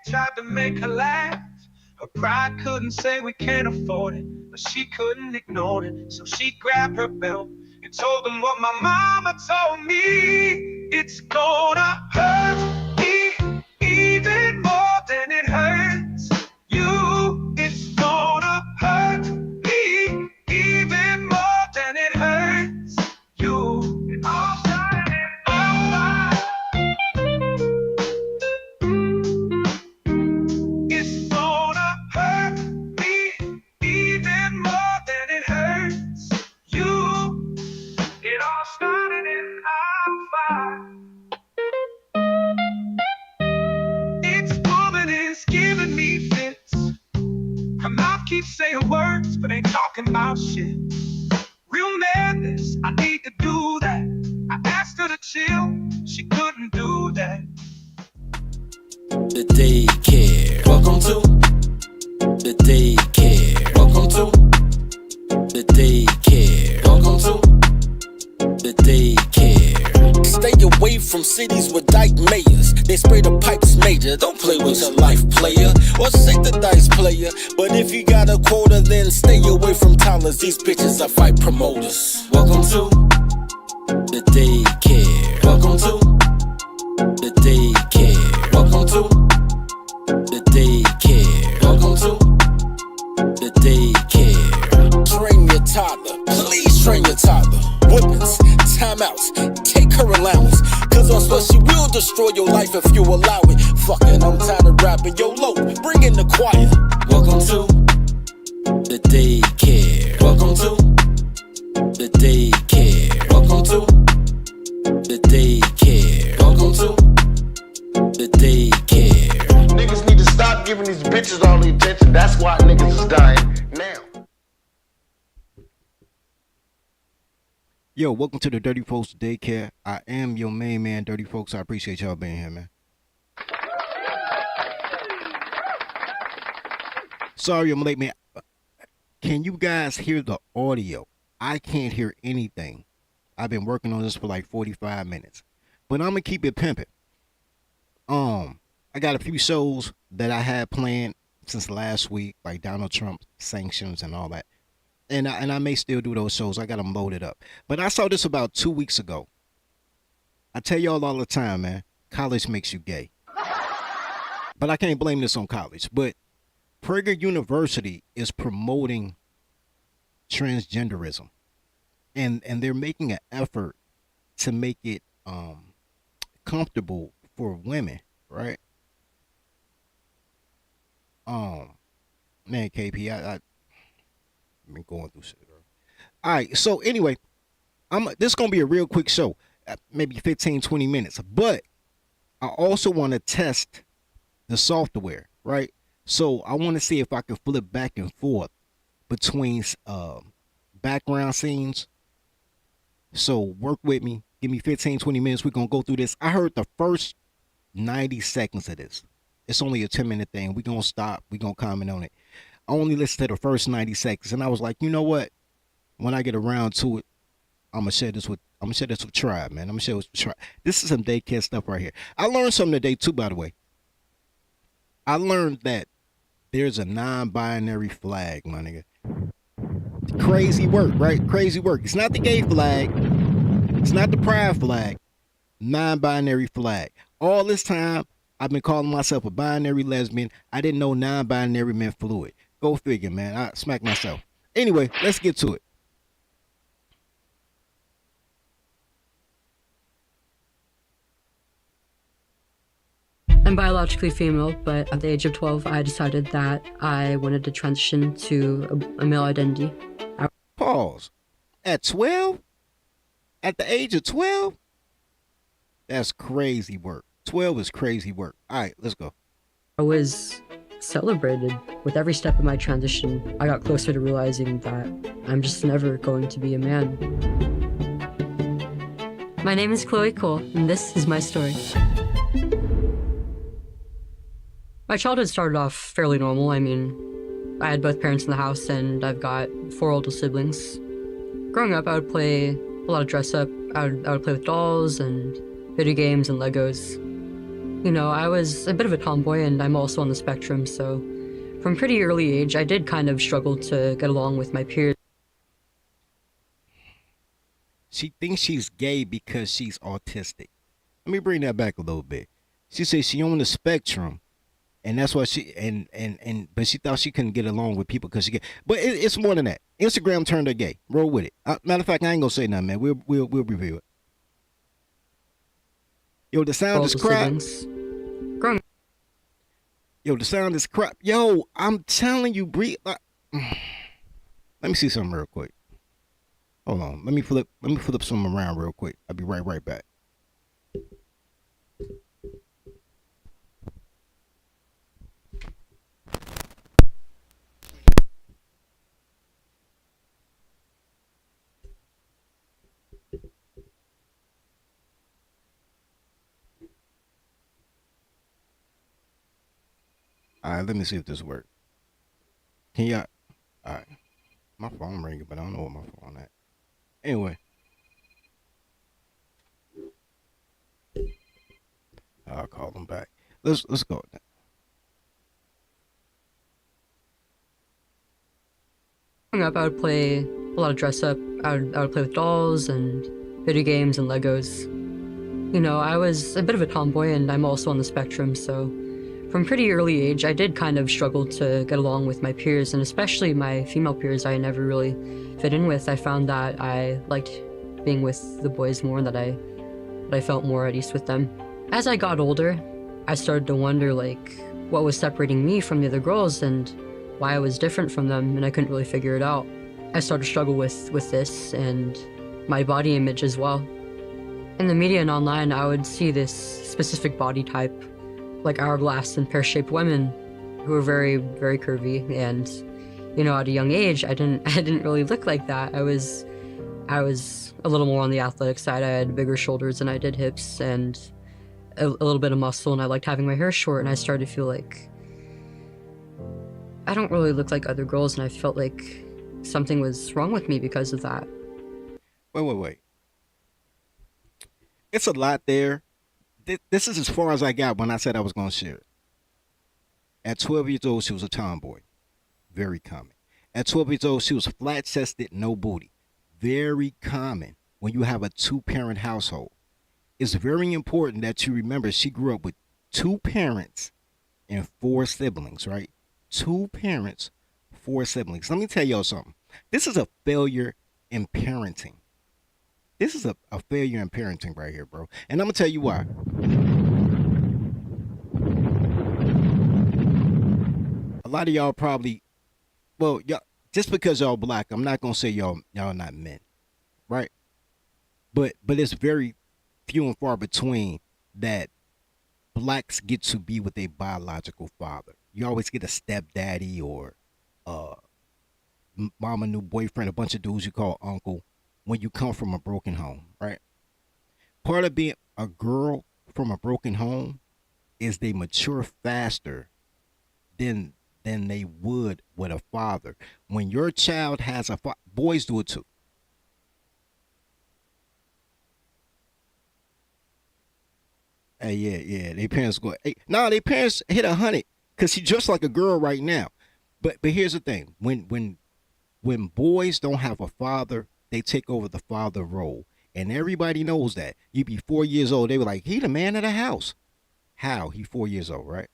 Tried to make her laugh. Her pride couldn't say we can't afford it, but she couldn't ignore it. So she grabbed her belt and told them what my mama told me. It's gonna hurt me even more than it hurts you. It's gonna hurt me even more than it hurts you. It all started in my It's gonna hurt me even more than it hurts you. It all started in our This woman is giving me fits. Her mouth keeps saying words, but ain't talking about shit. Real madness, I need to do that. I asked her to chill, she couldn't do that. The daycare. Welcome to the daycare. Welcome to the daycare. Welcome to the daycare. Stay away from cities with dyke mayors. They spray the pipes major. Don't play with your life, player, or shake the dice, player. But if you got a quota, then stay away from toddlers. These bitches are fight promoters. Welcome to the daycare. Welcome to the daycare. Welcome to the daycare. Welcome to the daycare. Train your toddler. Please train your toddler. Whippings, timeouts, take her allowance. Cause I swear she will destroy your life if you allow it. Fucking, I'm tired of rapping. Yo, low, bring in the choir. Welcome to the daycare. Welcome to the daycare. Welcome to the daycare. Welcome to the daycare. Niggas need to stop giving these bitches all the attention. That's why niggas is dying now. Yo, welcome to the Dirty Folks Daycare. I am your main man, Dirty Folks. I appreciate y'all being here, man. Sorry I'm late, man. Can you guys hear the audio? I can't hear anything. I've been working on this for like 45 minutes. But I'm going to keep it pimping. I got a few shows that I had planned since last week, like Donald Trump sanctions and all that. And I may still do those shows. I got them loaded up. But I saw this about 2 weeks ago. I tell y'all all the time, man, college makes you gay. But I can't blame this on college. But Prager University is promoting transgenderism. And they're making an effort to make it comfortable for women, right? Man, KP, I've been going through shit, bro. All right, so anyway, this is gonna be a real quick show, maybe 15, 20 minutes. But I also want to test the software, right? So I want to see if I can flip back and forth between background scenes. So work with me. Give me 15, 20 minutes. We're gonna go through this. I heard the first 90 seconds of this. It's only a 10-minute thing. We're gonna stop. We're gonna comment on it. I only listened to the first 90 seconds, and I was like, you know what? When I get around to it, I'm gonna share this with Tribe, man. I'm gonna share this with Tribe. This is some daycare stuff right here. I learned something today too, by the way. I learned that there's a non-binary flag, my nigga. Crazy work, right? Crazy work. It's not the gay flag. It's not the pride flag. Non-binary flag. All this time, I've been calling myself a binary lesbian. I didn't know non-binary meant fluid. Go figure, man. I smacked myself. Anyway, let's get to it. I'm biologically female, but at the age of 12, I decided that I wanted to transition to a male identity. Pause. At 12? At the age of 12? That's crazy work. 12 is crazy work. All right, let's go. I was celebrated. With every step of my transition, I got closer to realizing that I'm just never going to be a man. My name is Chloe Cole, and this is my story. My childhood started off fairly normal. I mean, I had both parents in the house, and I've got 4 older siblings. Growing up, I would play a lot of dress up. I would play with dolls and video games and Legos. You know, I was a bit of a tomboy and I'm also on the spectrum, so from pretty early age, I did kind of struggle to get along with my peers. She thinks she's gay because she's autistic. Let me bring that back a little bit. She says she on the spectrum, and that's why she but she thought she couldn't get along with people because she get. But it's more than that. Instagram turned her gay. Roll with it. Matter of fact, I ain't gonna say nothing, man. We'll review it. Yo, the sound is older crap. siblings. Growing Yo, the sound is crap. Yo, I'm telling you, breathe. Let me see something real quick. Hold on. Let me flip some around real quick. I'll be right back. All right, let me see if this works. Can y'all? All right, my phone ringing, but I don't know what my phone at. Anyway, I'll call them back. Let's go. up, I would play a lot of dress up. I would play with dolls and video games and Legos. You know, I was a bit of a tomboy and I'm also on the spectrum, so from pretty early age, I did kind of struggle to get along with my peers, and especially my female peers I never really fit in with. I found that I liked being with the boys more, that I felt more at ease with them. As I got older, I started to wonder, like, what was separating me from the other girls and why I was different from them, and I couldn't really figure it out. I started to struggle with this and my body image as well. In the media and online, I would see this specific body type, like hourglass and pear-shaped women who were very, very curvy. And, you know, at a young age, I didn't really look like that. I was a little more on the athletic side. I had bigger shoulders and I did hips and a little bit of muscle, and I liked having my hair short, and I started to feel like I don't really look like other girls, and I felt like something was wrong with me because of that. Wait. It's a lot there. This is as far as I got when I said I was going to share it. At 12 years old, she was a tomboy. Very common. At 12 years old, she was flat-chested, no booty. Very common when you have a two-parent household. It's very important that you remember she grew up with two parents and four siblings, right? Two parents, four siblings. Let me tell y'all something. This is a failure in parenting. This is a failure in parenting right here, bro. And I'm going to tell you why. A lot of y'all probably, well, y'all, just because y'all black, I'm not going to say y'all not men, right? But it's very few and far between that blacks get to be with a biological father. You always get a stepdaddy or mama new boyfriend, a bunch of dudes you call uncle when you come from a broken home, right? Part of being a girl from a broken home is they mature faster than they would with a father. When your child has a boys do it too. Hey, yeah. Their parents go. Hey, their parents hit 100 because she just like a girl right now. But here's the thing: when boys don't have a father, they take over the father role, and everybody knows that. You be 4 years old, they were like, "He the man of the house." How? He 4 years old, right?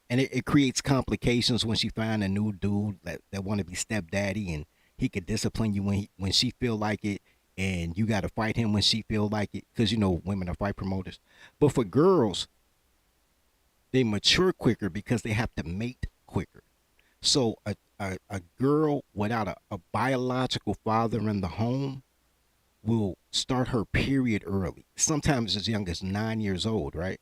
And it creates complications when she find a new dude that want to be stepdaddy, and he could discipline you when she feel like it, and you got to fight him when she feel like it, because you know women are fight promoters. But for girls, they mature quicker because they have to mate quicker. So a girl without a biological father in the home will start her period early, sometimes as young as 9 years old, right?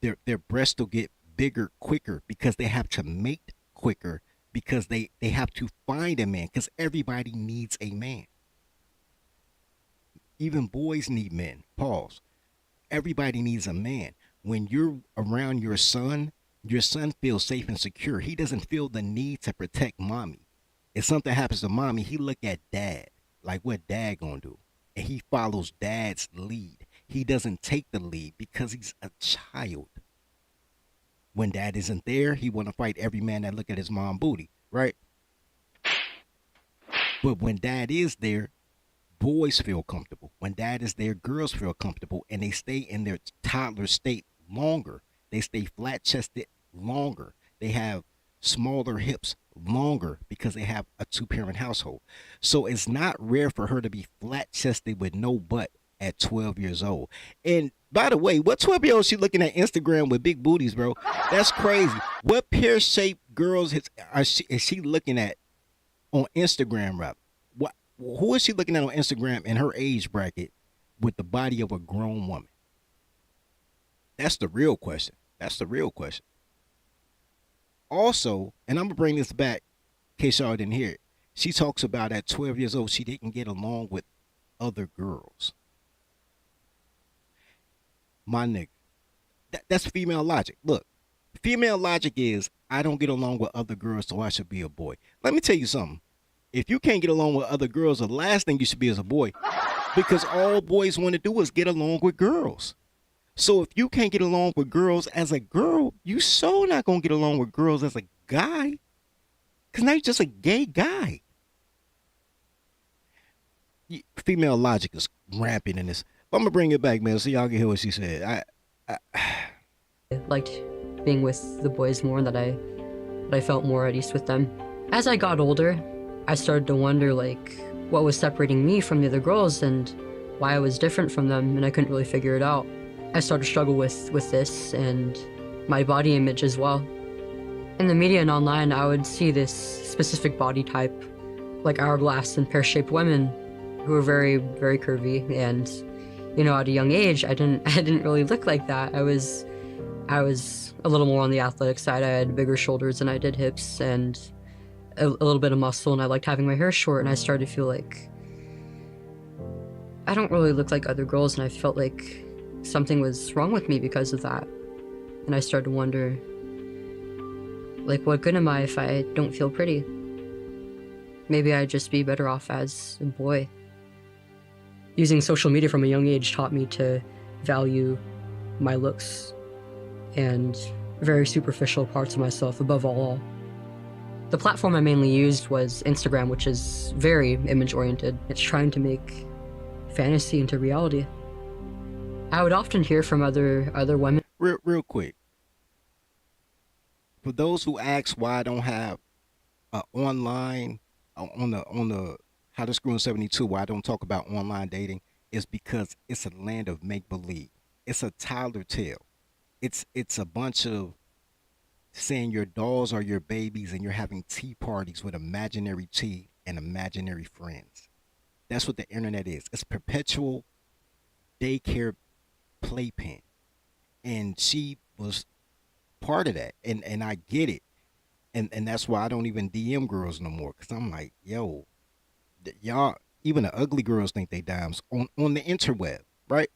Their breasts will get bigger quicker because they have to mate quicker, because they have to find a man, because everybody needs a man. Even boys need men. Pause. Everybody needs a man. When you're around your son feels safe and secure. He doesn't feel the need to protect mommy. If something happens to mommy, he look at dad, like what dad gonna do? And he follows dad's lead. He doesn't take the lead because he's a child. When dad isn't there, he want to fight every man that look at his mom booty, right? But when dad is there, boys feel comfortable. When dad is there, girls feel comfortable, and they stay in their toddler state longer. They stay flat chested longer. They have smaller hips longer because they have a 2-parent household. So it's not rare for her to be flat chested with no butt at 12 years old. And by the way, what 12-year-old she looking at Instagram with big booties, bro? That's crazy. What pear-shaped girls is she looking at on Instagram, rather? Who is she looking at on Instagram in her age bracket with the body of a grown woman? That's the real question. That's the real question. Also, and I'm going to bring this back in case y'all didn't hear it. She talks about at 12 years old, she didn't get along with other girls. My nigga, that's female logic. Look, female logic is, I don't get along with other girls, so I should be a boy. Let me tell you something. If you can't get along with other girls, the last thing you should be is a boy. Because all boys want to do is get along with girls. So if you can't get along with girls as a girl, you so not going to get along with girls as a guy. Because now you're just a gay guy. Female logic is rampant in this. I'm going to bring it back, man, so y'all can hear what she said. I liked being with the boys more, that I felt more at ease with them. As I got older, I started to wonder, like, what was separating me from the other girls and why I was different from them, and I couldn't really figure it out. I started to struggle with this and my body image as well. In the media and online, I would see this specific body type, like hourglass and pear-shaped women who were very, very curvy. And, you know, at a young age, I didn't really look like that. I was a little more on the athletic side. I had bigger shoulders and I did hips and a little bit of muscle, and I liked having my hair short, and I started to feel like I don't really look like other girls, and I felt like something was wrong with me because of that. And I started to wonder, like, what good am I if I don't feel pretty? Maybe I'd just be better off as a boy. Using social media from a young age taught me to value my looks and very superficial parts of myself above all. The platform I mainly used was Instagram, which is very image-oriented. It's trying to make fantasy into reality. I would often hear from other women. Real quick. For those who ask why I don't have online on the How to Screw in 72, why I don't talk about online dating, is because it's a land of make-believe. It's a toddler tale. It's a bunch of saying your dolls are your babies and you're having tea parties with imaginary tea and imaginary friends. That's what the internet is. It's perpetual daycare playpen. And she was part of that. And I get it. And that's why I don't even DM girls no more. Because I'm like, yo, y'all, even the ugly girls think they dimes on the interweb, right?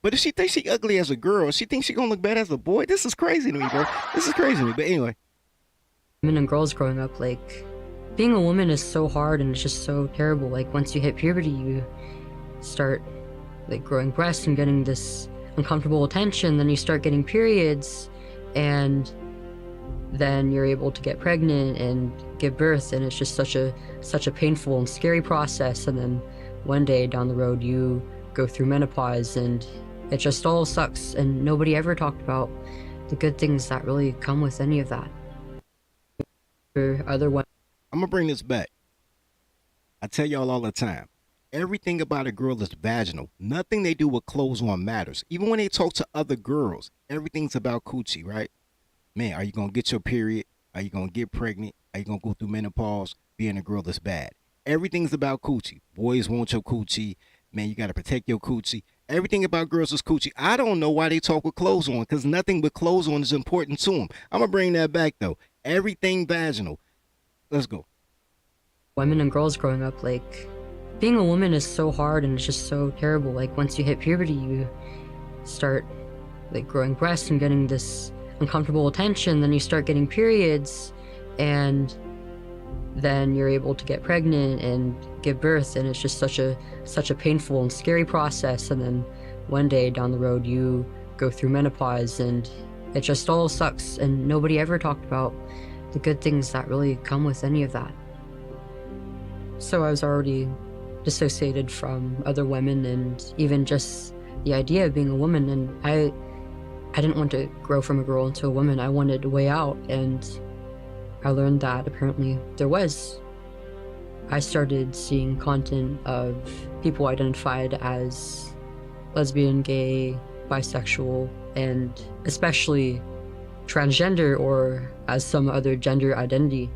But if she thinks she ugly as a girl, she thinks she gonna look bad as a boy. This is crazy to me, bro. This is crazy to me. But anyway. Women and girls growing up, like, being a woman is so hard and it's just so terrible. Like, once you hit puberty, you start, like, growing breasts and getting this uncomfortable attention. Then you start getting periods, and then you're able to get pregnant and give birth, and it's just such a painful and scary process. And then one day down the road, you go through menopause, and it just all sucks, and nobody ever talked about the good things that really come with any of that. For other women, I'm gonna bring this back. I tell y'all all the time, everything about a girl is vaginal. Nothing they do with clothes on matters. Even when they talk to other girls, everything's about coochie, right? Man, are you gonna get your period? Are you gonna get pregnant? Are you gonna go through menopause? Being a girl is bad. Everything's about coochie. Boys want your coochie. Man, you gotta protect your coochie. Everything about girls is coochie. I don't know why they talk with clothes on, because nothing with clothes on is important to them. I'm gonna bring that back though. Everything vaginal. Let's go. Women and girls growing up, like, being a woman is so hard and it's just so terrible. Like, once you hit puberty, you start, like, growing breasts and getting this uncomfortable attention. Then you start getting periods, and then you're able to get pregnant and give birth, and it's just such a painful and scary process. And then one day down the road, you go through menopause, and It just all sucks, and nobody ever talked about the good things that really come with any of that. So I was already dissociated from other women and even just the idea of being a woman, and I didn't want to grow from a girl into a woman. I wanted a way out, and I learned that apparently there was. I started seeing content of people identified as lesbian, gay, bisexual, and especially transgender or as some other gender identity.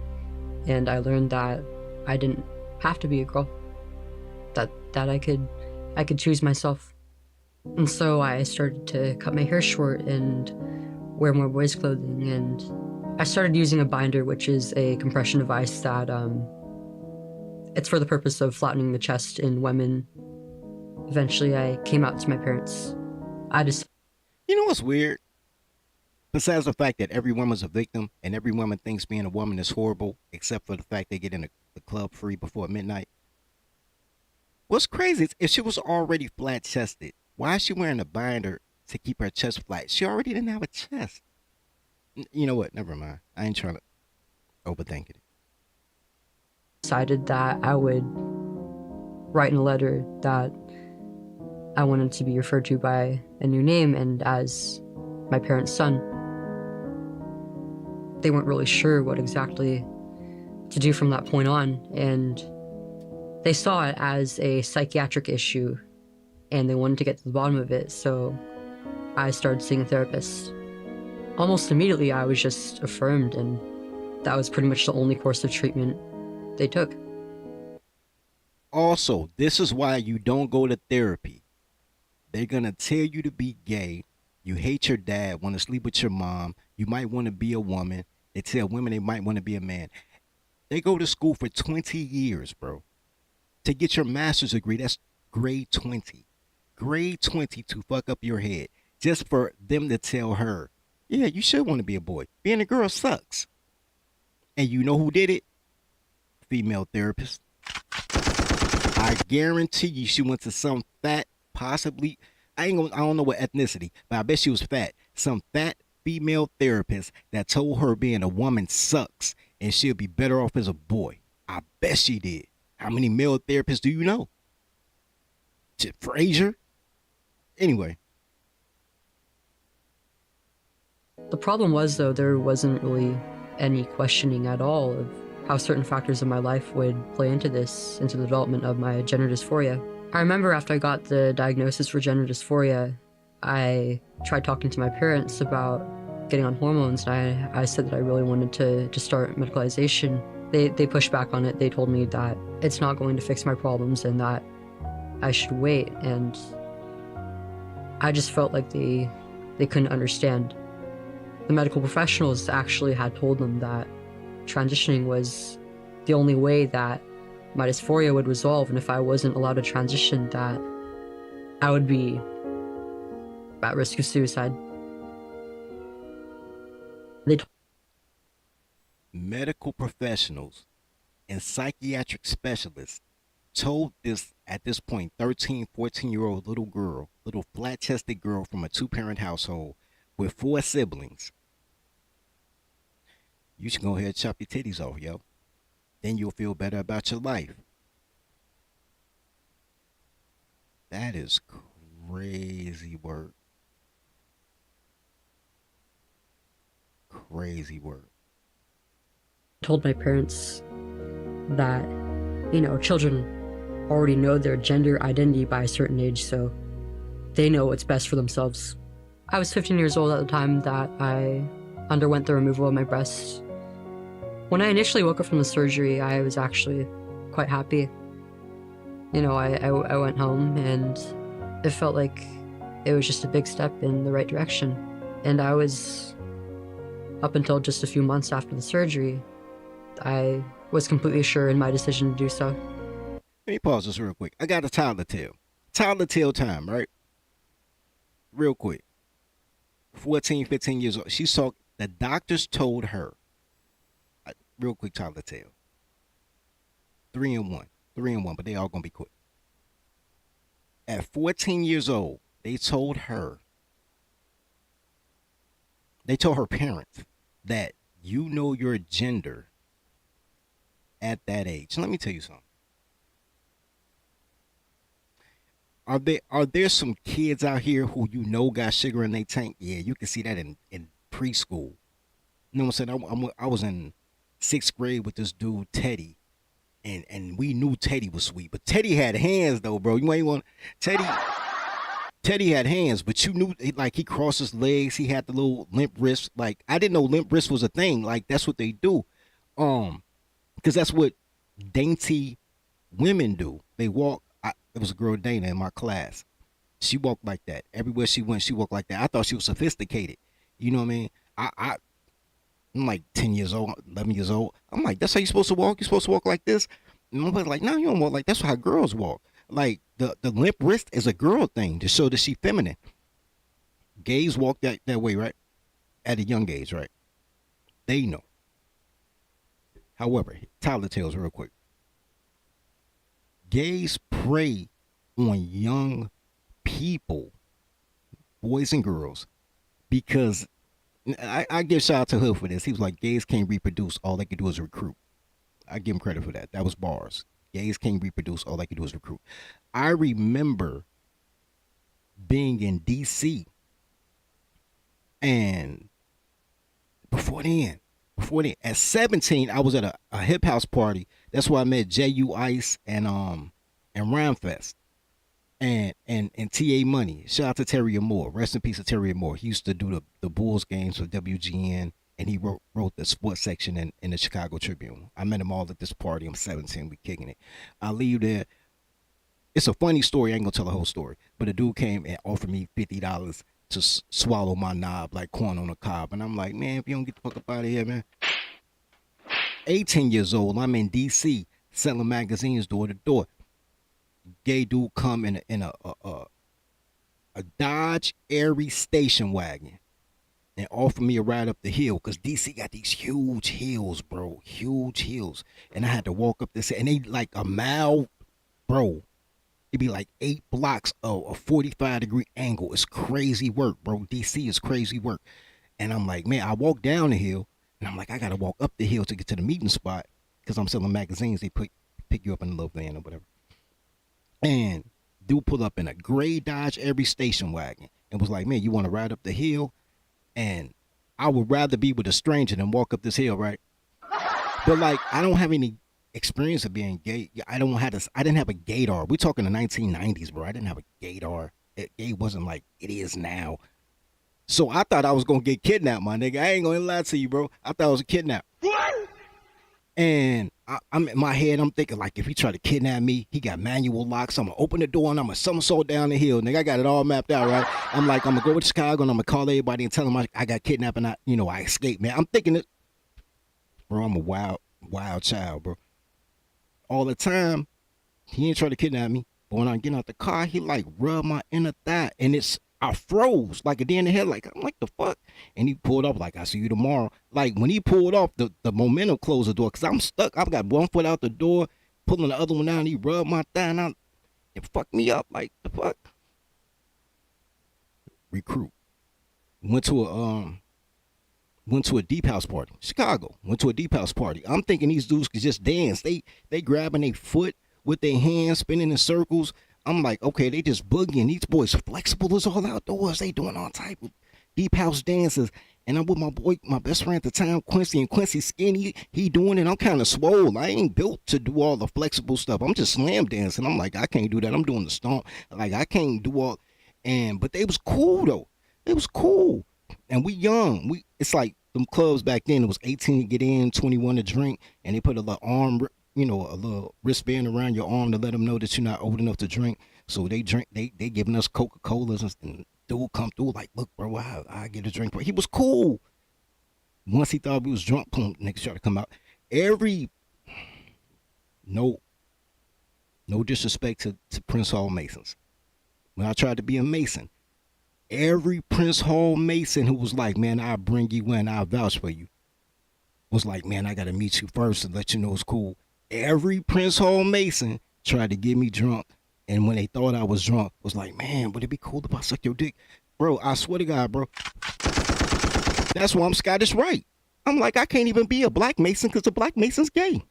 And I learned that I didn't have to be a girl, that I could choose myself. And so I started to cut my hair short and wear more boys' clothing, and I started using a binder, which is a compression device that it's for the purpose of flattening the chest in women. Eventually I came out to my parents. You know what's weird? Besides the fact that every woman's a victim and every woman thinks being a woman is horrible, except for the fact they get in the club free before midnight. What's crazy is if she was already flat chested, why is she wearing a binder to keep her chest flat? She already didn't have a chest. You know what? Never mind. I ain't trying to overthink it. Decided that I would write in a letter that I wanted to be referred to by a new name and as my parents' son. They weren't really sure what exactly to do from that point on, and they saw it as a psychiatric issue and they wanted to get to the bottom of it, so I started seeing a therapist. Almost immediately I was just affirmed, and that was pretty much the only course of treatment they took. Also, this is why you don't go to therapy. They're gonna tell you to be gay. You hate your dad, want to sleep with your mom. You might want to be a woman. They tell women they might want to be a man. They go to school for 20 years, bro. To get your master's degree, that's grade 20. Grade 20 to fuck up your head. Just for them to tell her, yeah, you should want to be a boy. Being a girl sucks. And you know who did it? Female therapist. I guarantee you she went to some fat, possibly, I don't know what ethnicity, but I bet she was fat. Some fat female therapist that told her being a woman sucks and she'll be better off as a boy. I bet she did. How many male therapists do you know? Frazier? Anyway. The problem was, though, there wasn't really any questioning at all of how certain factors of my life would play into the development of my gender dysphoria. I remember after I got the diagnosis for gender dysphoria, I tried talking to my parents about getting on hormones, and I said that I really wanted to start medicalization. They pushed back on it. They told me that it's not going to fix my problems and that I should wait, and I just felt like they couldn't understand. The medical professionals actually had told them that transitioning was the only way that my dysphoria would resolve, and if I wasn't allowed to transition, that I would be at risk of suicide. Medical professionals and psychiatric specialists told this, at this point, 13, 14-year-old little girl, little flat-chested girl from a two-parent household with 4 siblings, you should go ahead and chop your titties off, yo. Then you'll feel better about your life. That is crazy work. Crazy work. I told my parents that, children already know their gender identity by a certain age, so they know what's best for themselves. I was 15 years old at the time that I underwent the removal of my breasts. When I initially woke up from the surgery, I was actually quite happy. I went home and it felt like it was just a big step in the right direction. And I was, up until just a few months after the surgery, I was completely sure in my decision to do so. Let me pause this real quick. I got a toddler tale. Toddler tale time, right? Real quick. 14, 15 years old. She saw, the doctors told her, real quick toddler tale. 3 and 1, but they all gonna be quick. At 14 years old, they told her They told her parents that you know your gender at that age. Let me tell you something. Are there some kids out here who you know got sugar in their tank? Yeah, you can see that in preschool. You know what I'm saying? I was in 6th grade with this dude Teddy, and we knew Teddy was sweet, but Teddy had hands though, bro. You ain't want Teddy. Teddy had hands, but you knew like he crossed his legs. He had the little limp wrist. Like I didn't know limp wrist was a thing. Like that's what they do, because that's what dainty women do. They walk. It was a girl Dana in my class. She walked like that everywhere she went. She walked like that. I thought she was sophisticated. You know what I mean? I'm like 10 years old, 11 years old. I'm like, that's how you supposed to walk? You supposed to walk like this? And my buddy's like, no, you don't walk like that's how girls walk. Like the limp wrist is a girl thing to show that she feminine. Gays walk that way, right? At a young age, right? They know. However, Tyler tells real quick. Gays prey on young people, boys and girls, because I give shout out to Hood for this. He was like, gays can't reproduce. All they can do is recruit. I give him credit for that. That was bars. Gays can't reproduce. All they can do is recruit. I remember being in D.C. and before then, at 17, I was at a hip house party. That's where I met J.U. Ice and Ramfest and T.A. Money. Shout out to Terry Moore. Rest in peace to Terry Moore. He used to do the Bulls games for WGN, and he wrote the sports section in the Chicago Tribune. I met him all at this party. I'm 17. We kicking it. I leave there. It's a funny story. I ain't gonna tell the whole story. But a dude came and offered me $50 to swallow my knob like corn on a cob. And I'm like, man, if you don't get the fuck up out of here, man. 18 years old. I'm in D.C. selling magazines door to door. Gay dude come in a Dodge Airy station wagon and offer me a ride up the hill, because DC got these huge hills, bro, huge hills, and I had to walk up this, and they like a mile, bro. It'd be like 8 blocks of a 45-degree angle. It's crazy work, bro. DC is crazy work, and I'm like, man, I walk down the hill, and I'm like, I gotta walk up the hill to get to the meeting spot, because I'm selling magazines. They pick you up in a little van or whatever. And dude pulled up in a gray Dodge Airy station wagon and was like, man, you want to ride up the hill? And I would rather be with a stranger than walk up this hill, right? But like, I don't have any experience of being gay. I didn't have a gaydar. We're talking the 1990s, bro. I didn't have a gaydar. It wasn't like it is now. So I thought I was going to get kidnapped, my nigga. I ain't going to lie to you, bro. I thought I was a kidnapped. And I'm in my head, I'm thinking, like, if he try to kidnap me, he got manual locks. I'm going to open the door and I'm going to somersault down the hill. Nigga, I got it all mapped out, right? I'm like, I'm going to go to Chicago and I'm going to call everybody and tell them I got kidnapped and I escaped, man. I'm thinking it. Bro, I'm a wild child, bro. All the time, he ain't try to kidnap me. But when I get out the car, he, like, rubbed my inner thigh. And I froze, like a deer in the head. Like, I'm like, the fuck? And he pulled up, like, I see you tomorrow. Like, when he pulled off, the momentum closed the door, because I'm stuck. I've got one foot out the door, pulling the other one down. He rubbed my thigh, and it fucked me up. Like, the fuck? Recruit. Went to a deep house party. Chicago. Went to a deep house party. I'm thinking these dudes could just dance. They grabbing their foot with their hands, spinning in circles. I'm like, okay, they just boogieing. These boys flexible as all outdoors. They doing all type of deep house dances. And I'm with my best friend at the time, Quincy, and Quincy skinny. He doing it. I'm kind of swole. I ain't built to do all the flexible stuff. I'm just slam dancing. I'm like, I can't do that. I'm doing the stomp. Like, I can't do all. But they was cool though. It was cool. And we young. It's like them clubs back then. It was 18 to get in, 21 to drink, and they put a little arm, a little wristband around your arm to let them know that you're not old enough to drink. So they drink. They giving us Coca-Colas, and dude come through like, look, bro, I get a drink. Bro. He was cool. Once he thought we was drunk, boom, niggas try to come out. No disrespect to Prince Hall Masons. When I tried to be a Mason, every Prince Hall Mason who was like, man, I'll bring you in, I'll vouch for you, was like, man, I got to meet you first and let you know it's cool. Every Prince Hall Mason tried to get me drunk. And when they thought I was drunk, was like, man, would it be cool if I suck your dick? Bro, I swear to God, bro. That's why I'm Scottish Rite. I'm like, I can't even be a black Mason because the black Mason's gay.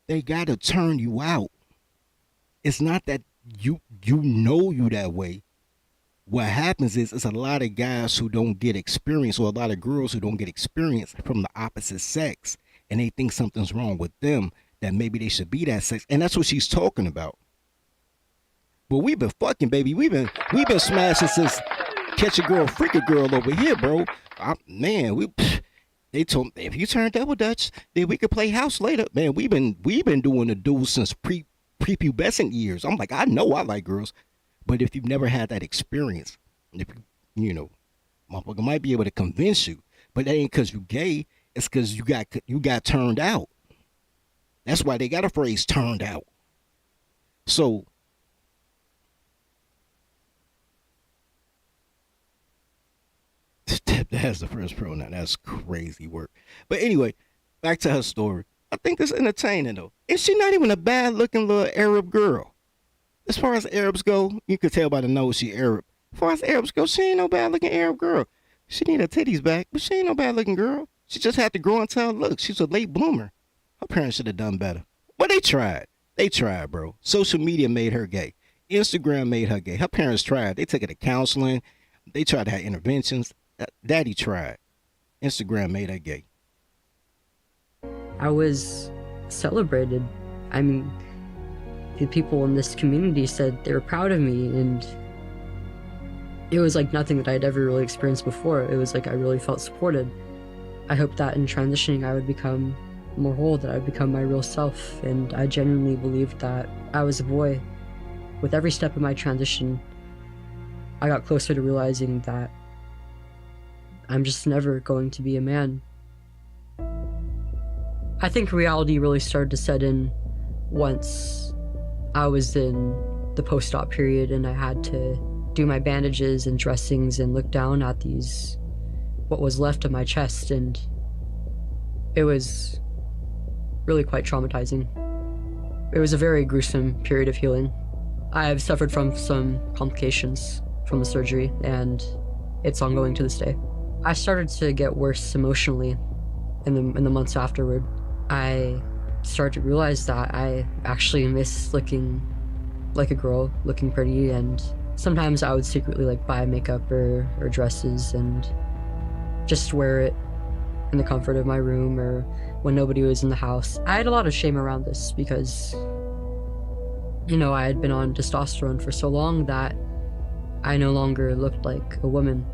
They gotta turn you out. It's not that you know you that way. What happens is it's a lot of guys who don't get experience, or a lot of girls who don't get experience from the opposite sex, and they think something's wrong with them, that maybe they should be that sex, and that's what she's talking about. But we've been fucking, baby. We've been smashing since Catch a Girl, Freak a Girl over here, bro. They told me if you turn double dutch, then we could play house later. Man, we've been doing the duel since prepubescent years. I'm like, I know I like girls. But if you've never had that experience, if you know, motherfucker might be able to convince you, but that ain't because you gay. It's because you got turned out. That's why they got a phrase, turned out. So that's the first pronoun. That's crazy work. But anyway, back to her story. I think this is entertaining though. And she not even a bad looking little Arab girl. As far as Arabs go, you could tell by the nose she Arab. As far as Arabs go, she ain't no bad looking Arab girl. She need her titties back, but she ain't no bad looking girl. She just had to grow into her look. She's a late bloomer. Her parents should have done better. But they tried. They tried, bro. Social media made her gay. Instagram made her gay. Her parents tried. They took her to counseling. They tried to have interventions. Daddy tried. Instagram made her gay. I was celebrated. I mean, the people in this community said they were proud of me, and it was like nothing that I'd ever really experienced before. It was like I really felt supported. I hoped that in transitioning I would become more whole, that I would become my real self, and I genuinely believed that I was a boy. With every step of my transition, I got closer to realizing that I'm just never going to be a man. I think reality really started to set in once I was in the post-op period and I had to do my bandages and dressings and look down at what was left of my chest, and it was really quite traumatizing. It was a very gruesome period of healing. I have suffered from some complications from the surgery, and it's ongoing to this day. I started to get worse emotionally in the months afterward. I started to realize that I actually miss looking like a girl, looking pretty, and sometimes I would secretly buy makeup or dresses and just wear it in the comfort of my room or when nobody was in the house. I had a lot of shame around this because, I had been on testosterone for so long that I no longer looked like a woman.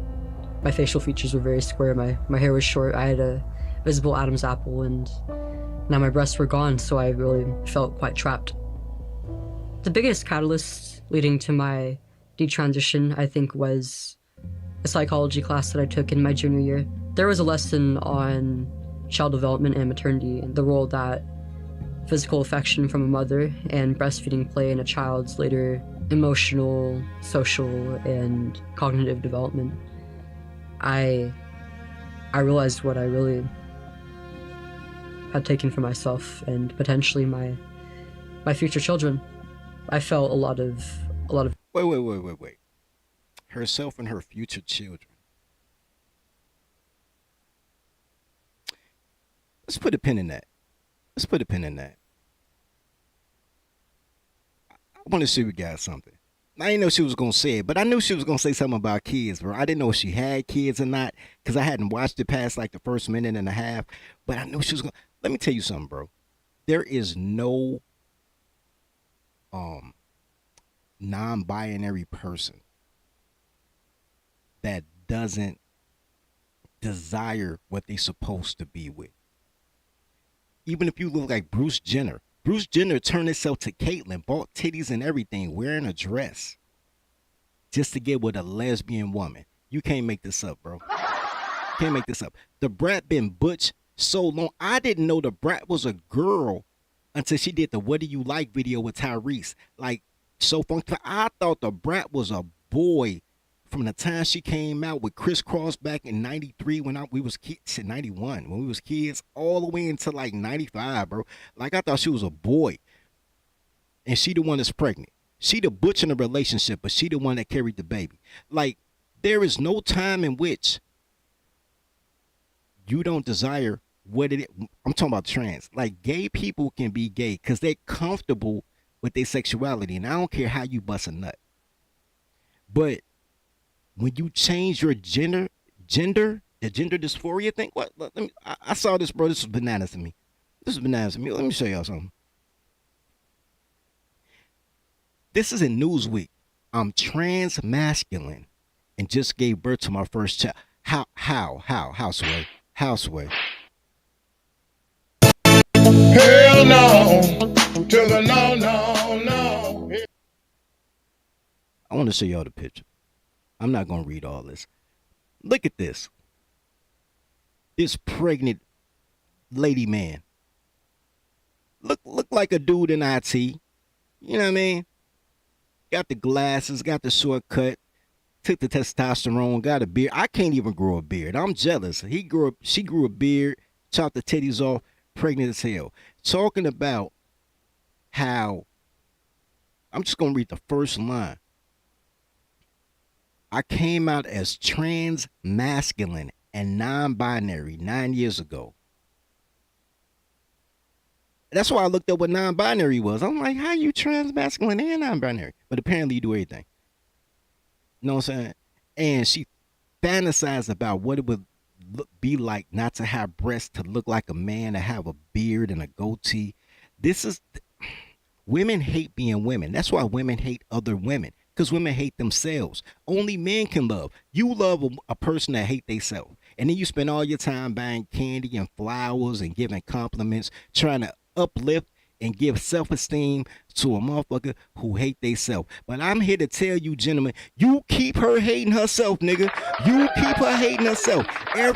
My facial features were very square, my hair was short, I had a visible Adam's apple, and now my breasts were gone, so I really felt quite trapped. The biggest catalyst leading to my detransition, I think, was a psychology class that I took in my junior year. There was a lesson on child development and maternity, and the role that physical affection from a mother and breastfeeding play in a child's later emotional, social, and cognitive development. I realized what I really had taken for myself and potentially my future children. I felt a lot of. Wait. Herself and her future children. Let's put a pin in that. I want to see if we got something. I didn't know she was going to say it, but I knew she was going to say something about kids, bro. I didn't know if she had kids or not because I hadn't watched it past the first minute and a half, but I knew she was going to. Let me tell you something, bro. There is no non-binary person that doesn't desire what they're supposed to be with. Even if you look like Bruce Jenner. Bruce Jenner turned himself to Caitlyn, bought titties and everything, wearing a dress just to get with a lesbian woman. You can't make this up, bro. Can't make this up. The brat been butch so long. I didn't know the brat was a girl until she did the What Do You Like video with Tyrese. So funky. I thought the brat was a boy from the time she came out with Criss Cross back in 93 when we was kids, 91 when we was kids, all the way into 95, bro. I thought she was a boy. And she the one that's pregnant. She the butch in the relationship, but she the one that carried the baby. There is no time in which you don't desire what it is. I'm talking about trans. Like, gay people can be gay because they're comfortable with their sexuality, and I don't care how you bust a nut. But when you change your gender, the gender dysphoria thing. What? Let me. I saw this, bro. This is bananas to me. This is bananas to me. Let me show y'all something. This is in Newsweek. I'm trans masculine and just gave birth to my first child. How, Sway? How, Sway? Hell no, to the no. I want to show y'all the picture. I'm not going to read all this. Look at this. This pregnant lady man. Look like a dude in IT. You know what I mean? Got the glasses, got the shortcut, took the testosterone, got a beard. I can't even grow a beard. I'm jealous. She grew a beard, chopped the titties off, pregnant as hell. Talking about how, I'm just gonna read the first line. I came out as trans masculine and non-binary 9 years ago. That's why I looked up what non-binary was. I'm like, how you trans masculine and non-binary? But apparently you do everything. You know what I'm saying? And she fantasized about what it would be like not to have breasts, to look like a man, to have a beard and a goatee. Women hate being women. That's why women hate other women. Because women hate themselves. Only men can love. You love a person that hate themselves. And then you spend all your time buying candy and flowers and giving compliments, trying to uplift and give self-esteem to a motherfucker who hate theyself. But I'm here to tell you, gentlemen, you keep her hating herself, nigga. You keep her hating herself. I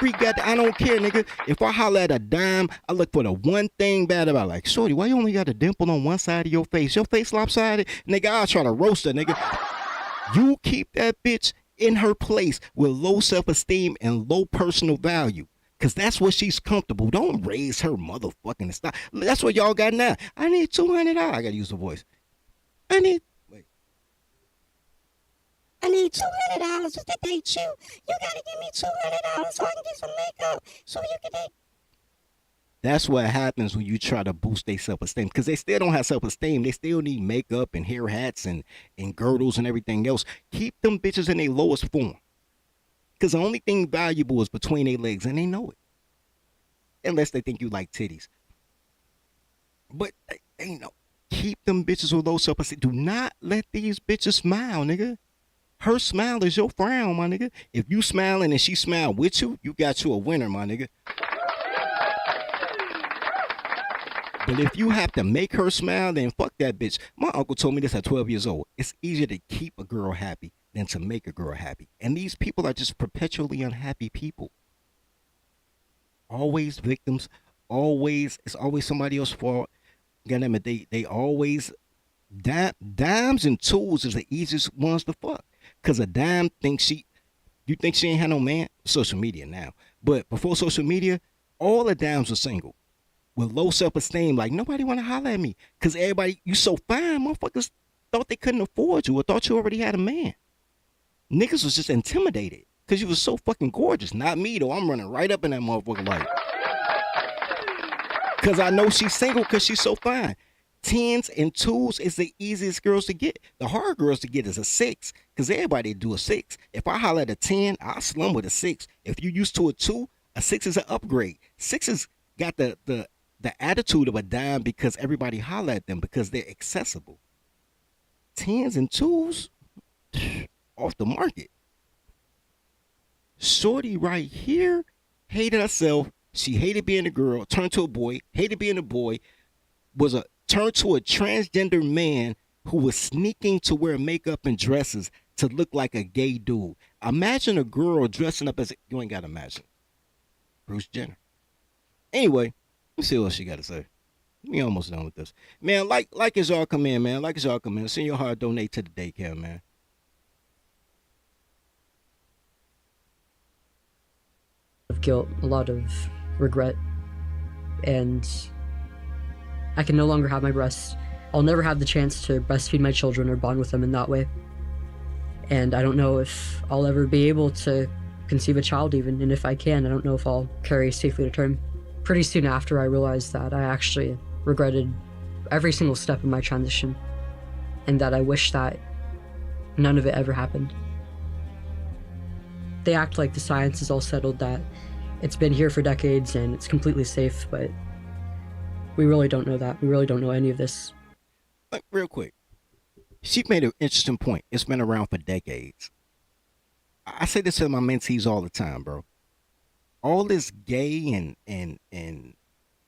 don't care, nigga. If I holler at a dime, I look for the one thing bad about it. Like, shorty, why you only got a dimple on one side of your face? Your face lopsided? Nigga, I'll try to roast her, nigga. You keep that bitch in her place with low self-esteem and low personal value. Because that's what she's comfortable. Don't raise her motherfucking style. That's what y'all got now. I need $200. I got to use the voice. I need $200 just to date you. You got to give me $200 so I can get some makeup so you can date. That's what happens when you try to boost their self-esteem. Because they still don't have self-esteem. They still need makeup and hair hats and girdles and everything else. Keep them bitches in their lowest form. Because the only thing valuable is between their legs, and they know it. Unless they think you like titties. But they know. Keep them bitches with low self-esteem. Do not let these bitches smile, nigga. Her smile is your frown, my nigga. If you smiling and she smile with you, you got you a winner, my nigga. But if you have to make her smile, then fuck that bitch. My uncle told me this at 12 years old. It's easier to keep a girl happy than to make a girl happy. And these people are just perpetually unhappy people. Always victims. It's always somebody else's fault. Goddamn it, they always dimes and tools is the easiest ones to fuck. Cause a dime thinks you think she ain't had no man? Social media now. But before social media, all the dimes were single. With low self-esteem, like nobody wanna holler at me. Cause everybody, you so fine, motherfuckers thought they couldn't afford you or thought you already had a man. Niggas was just intimidated because you was so fucking gorgeous. Not me, though. I'm running right up in that motherfucker like. Because I know she's single because she's so fine. 10s and 2s is the easiest girls to get. The hard girls to get is a 6 because everybody do a 6. If I holler at a 10, I'll slum with a 6. If you used to a 2, a 6 is an upgrade. 6s got the attitude of a dime because everybody holler at them because they're accessible. 10s and 2s, off the market. Shorty right here hated herself. She hated being a girl, turned to a boy, hated being a boy, turned to a transgender man who was sneaking to wear makeup and dresses to look like a gay dude. Imagine a girl dressing up as you ain't gotta imagine. Bruce Jenner. Anyway, let's see what she gotta say. We almost done with this. Man, like as y'all come in, man. Like as y'all come in. Send your heart, donate to the daycare, man. Of guilt, a lot of regret, and I can no longer have my breasts. I'll never have the chance to breastfeed my children or bond with them in that way. And I don't know if I'll ever be able to conceive a child even, and if I can, I don't know if I'll carry safely to term. Pretty soon after, I realized that I actually regretted every single step of my transition, and that I wish that none of it ever happened. They act like the science is all settled, that it's been here for decades and it's completely safe, but we really don't know that. We really don't know any of this. Like, real quick, she made an interesting point. It's been around for decades. I say this to my mentees all the time, bro. All this gay and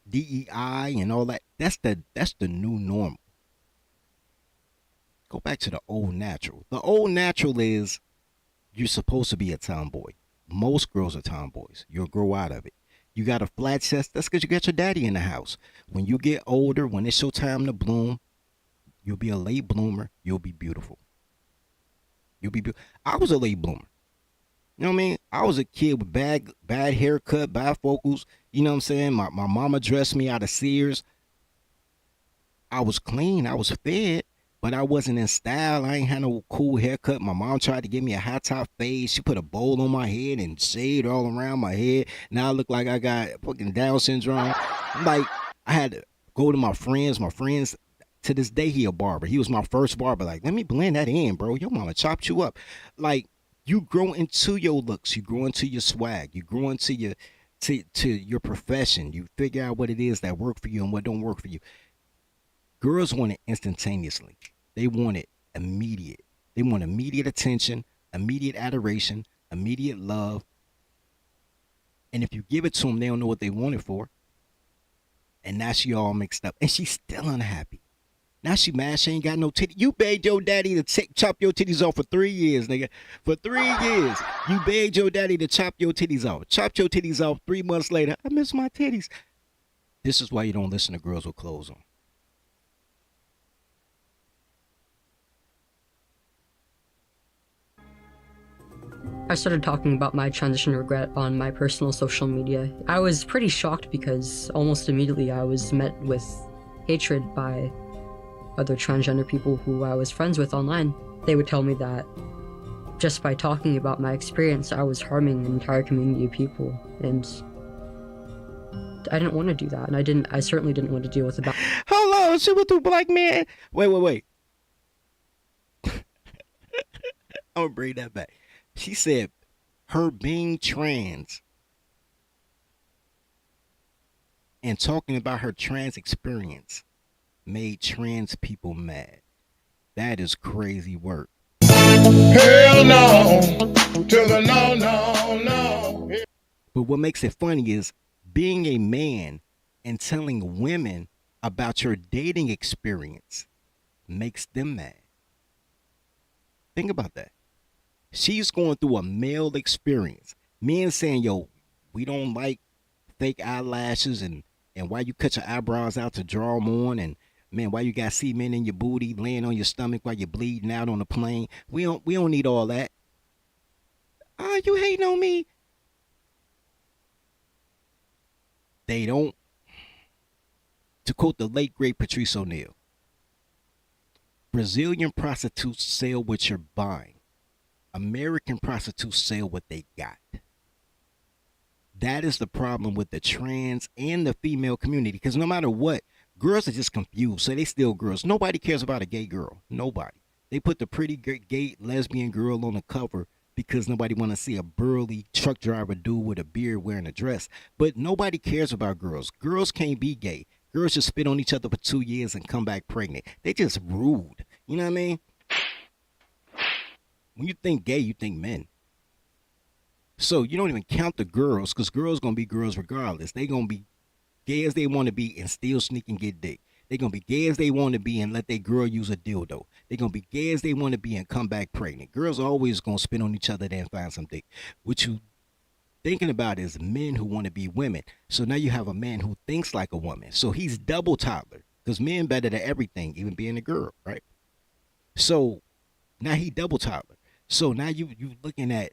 DEI and all that, that's the new normal. Go back to the old natural. The old natural is you're supposed to be a tomboy. Most girls are tomboys. You'll grow out of it. You got a flat chest, that's because you got your daddy in the house. When you get older, when it's your time to bloom, you'll be a late bloomer. You'll be beautiful. I was a late bloomer. You know what I mean? I was a kid with bad haircut, bifocals. You know what I'm saying? My mama dressed me out of Sears. I was clean. I was fed, but I wasn't in style. I ain't had no cool haircut. My mom tried to give me a high top fade. She put a bowl on my head and shade all around my head. Now I look like I got fucking Down syndrome. Like, I had to go to my friends. My friends, to this day, he a barber. He was my first barber. Like, let me blend that in, bro. Your mama chopped you up. Like, you grow into your looks. You grow into your swag. You grow into your to your profession. You figure out what it is that work for you and what don't work for you. Girls want it instantaneously. They want it immediate. They want immediate attention, immediate adoration, immediate love. And if you give it to them, they don't know what they want it for. And now she all mixed up. And she's still unhappy. Now she mad she ain't got no titties. You begged your daddy to chop your titties off for 3 years, nigga. For 3 years. You begged your daddy to chop your titties off. Chopped your titties off 3 months later. I miss my titties. This is why you don't listen to girls with clothes on. I started talking about my transition regret on my personal social media. I was pretty shocked because almost immediately I was met with hatred by other transgender people who I was friends with online. They would tell me that just by talking about my experience, I was harming an entire community of people, and I didn't want to do that, and I certainly didn't want to deal with the Hold on, she went through black man. Wait. I'm gonna bring that back. She said her being trans and talking about her trans experience made trans people mad. That is crazy work. Hell no, to the no. But what makes it funny is being a man and telling women about your dating experience makes them mad. Think about that. She's going through a male experience. Men saying, yo, we don't like fake eyelashes and why you cut your eyebrows out to draw them on, and man, why you got cement in your booty, laying on your stomach while you're bleeding out on the plane. We don't need all that. Ah, you hating on me? They don't. To quote the late great Patrice O'Neal, Brazilian prostitutes sell what you're buying. American prostitutes sell what they got. That is the problem with the trans and the female community, because no matter what, girls are just confused, so they still girls. Nobody cares about a gay girl. Nobody. They put the pretty gay lesbian girl on the cover because nobody want to see a burly truck driver dude with a beard wearing a dress. But nobody cares about girls. Girls can't be gay. Girls just spit on each other for 2 years and come back pregnant. They just rude. You know what I mean? When you think gay, you think men. So you don't even count the girls, because girls going to be girls regardless. They going to be gay as they want to be and still sneak and get dick. They going to be gay as they want to be and let their girl use a dildo. They going to be gay as they want to be and come back pregnant. Girls are always going to spit on each other then find some dick. What you thinking about is men who want to be women. So now you have a man who thinks like a woman. So he's double toddler, because men better at everything, even being a girl, right? So now he double toddler. So now you looking at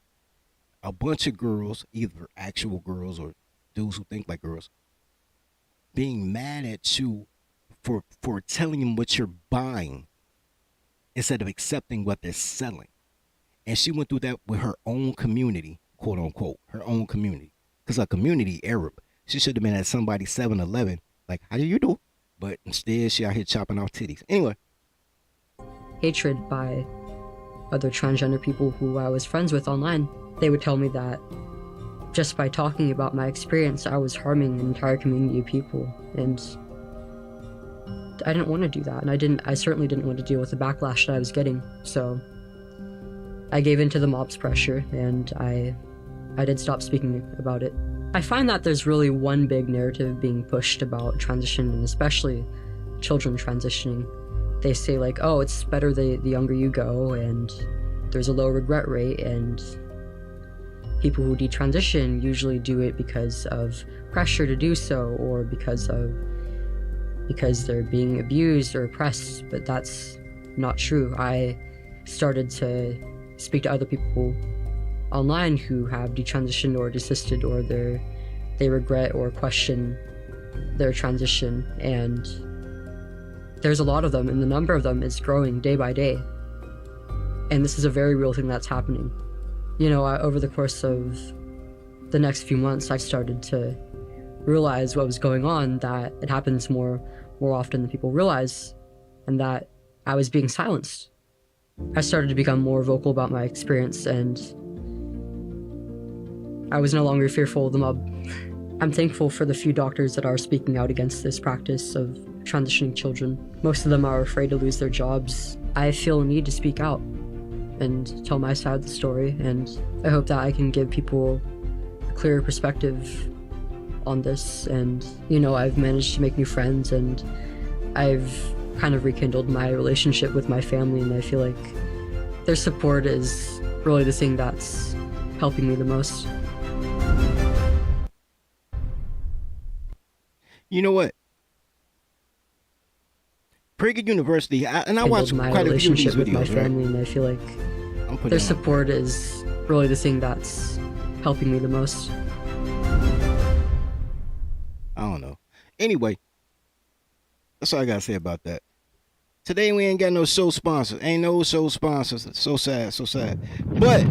a bunch of girls, either actual girls or dudes who think like girls, being mad at you for telling them what you're buying instead of accepting what they're selling. And she went through that with her own community, quote unquote, her own community. Because her community, Arab. She should have been at somebody's 7-Eleven, like, how do you do? But instead, she out here chopping off titties. Anyway. Hatred by other transgender people who I was friends with online. They would tell me that just by talking about my experience, I was harming an entire community of people. And I didn't want to do that. And I certainly didn't want to deal with the backlash that I was getting. So I gave in to the mob's pressure, and I did stop speaking about it. I find that there's really one big narrative being pushed about transition, and especially children transitioning. They say like, oh, it's better the younger you go, and there's a low regret rate, and people who detransition usually do it because of pressure to do so, or because they're being abused or oppressed, but that's not true. I started to speak to other people online who have detransitioned or desisted, or they regret or question their transition, and there's a lot of them, and the number of them is growing day by day. And this is a very real thing that's happening. You know, over the course of the next few months, I started to realize what was going on, that it happens more often than people realize, and that I was being silenced. I started to become more vocal about my experience, and I was no longer fearful of the mob. I'm thankful for the few doctors that are speaking out against this practice of transitioning children. Most of them are afraid to lose their jobs. I feel a need to speak out and tell my side of the story, and I hope that I can give people a clearer perspective on this. And, you know, I've managed to make new friends, and I've kind of rekindled my relationship with my family, and I feel like their support is really the thing that's helping me the most. You know what? Prager University, I watch quite a few of these videos, with my family, right? and I feel like their support is really the thing that's helping me the most. I don't know. Anyway, that's all I gotta say about that. Today we ain't got no show sponsors. Ain't no show sponsors. So sad, so sad. But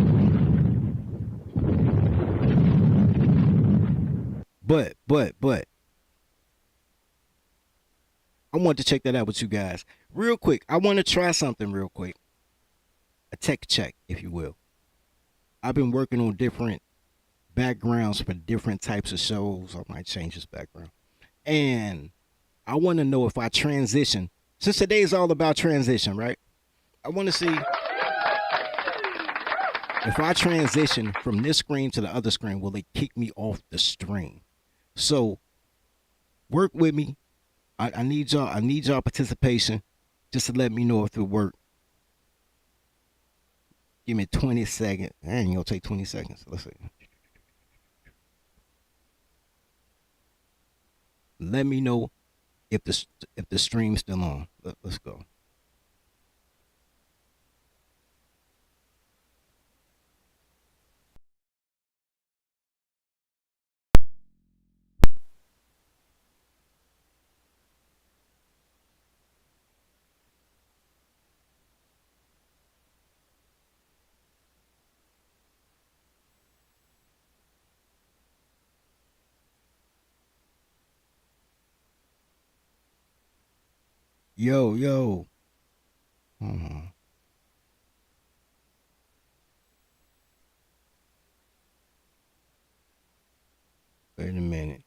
I want to check that out with you guys real quick. I want to try something real quick. A tech check, if you will. I've been working on different backgrounds for different types of shows. I might change this background. And I want to know if I transition, since today is all about transition, right? I want to see if I transition from this screen to the other screen, will it kick me off the stream? So work with me. I need y'all participation just to let me know if it worked. Give me 20 seconds. I ain't gonna take 20 seconds. Let's see. Let me know if the stream's still on. Let's go. Yo. Wait a minute.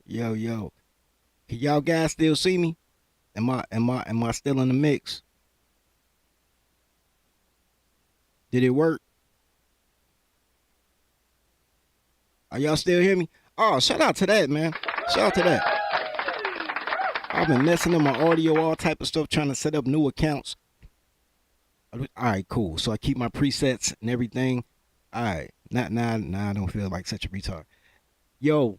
Yo. Can y'all guys still see me? Am I still in the mix? Did it work? Are y'all still hear me? Oh, shout out to that, man. Shout out to that. I've been messing up my audio, all type of stuff, trying to set up new accounts. All right, cool. So I keep my presets and everything. All right. Now I don't feel like such a retard. Yo.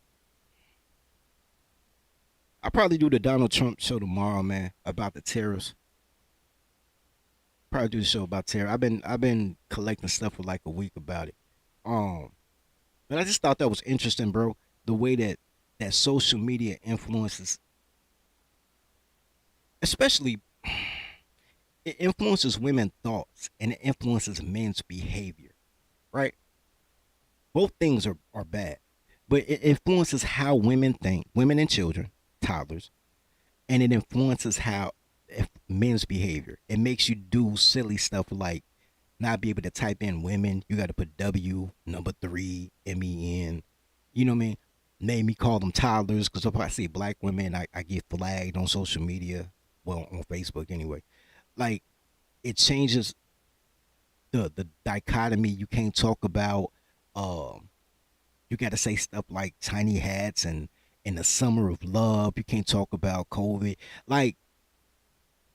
I'll probably do the Donald Trump show tomorrow, man, about the tariffs. Probably do the show about terror. I've been collecting stuff for like a week about it. But I just thought that was interesting, bro. The way that social media influences, especially it influences women's thoughts and it influences men's behavior, right? Both things are bad, but it influences how women think, women and children, toddlers, and it influences how men's behavior. It makes you do silly stuff like not be able to type in women. You got to put W number 3 MEN. You know what I mean? Made me call them toddlers because if I see black women, I get flagged on social media. Well, on Facebook anyway. Like it changes the dichotomy. You can't talk about. You got to say stuff like tiny hats and in the summer of love. You can't talk about COVID. Like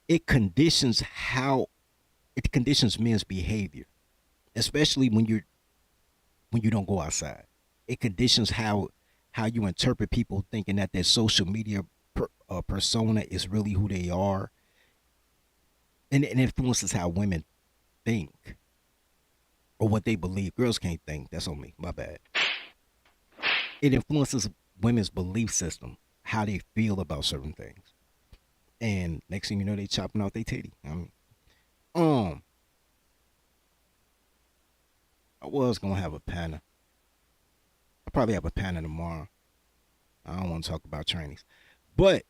it conditions how it conditions men's behavior, especially when you don't go outside. It conditions how you interpret people thinking that their social media persona is really who they are, and it influences how women think or what they believe. Girls can't think. That's on me. My bad. It influences women's belief system, how they feel about certain things, and next thing you know, they chopping off their titty. I mean, um, I was gonna have a panel. I'll probably have a panel tomorrow. I don't want to talk about trainees, but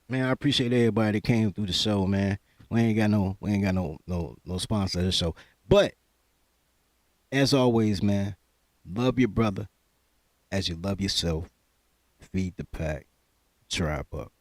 man, I appreciate everybody that came through the show, man. We ain't got no sponsor of the show, but as always, man, love your brother as you love yourself. Feed the pack. Tribe up.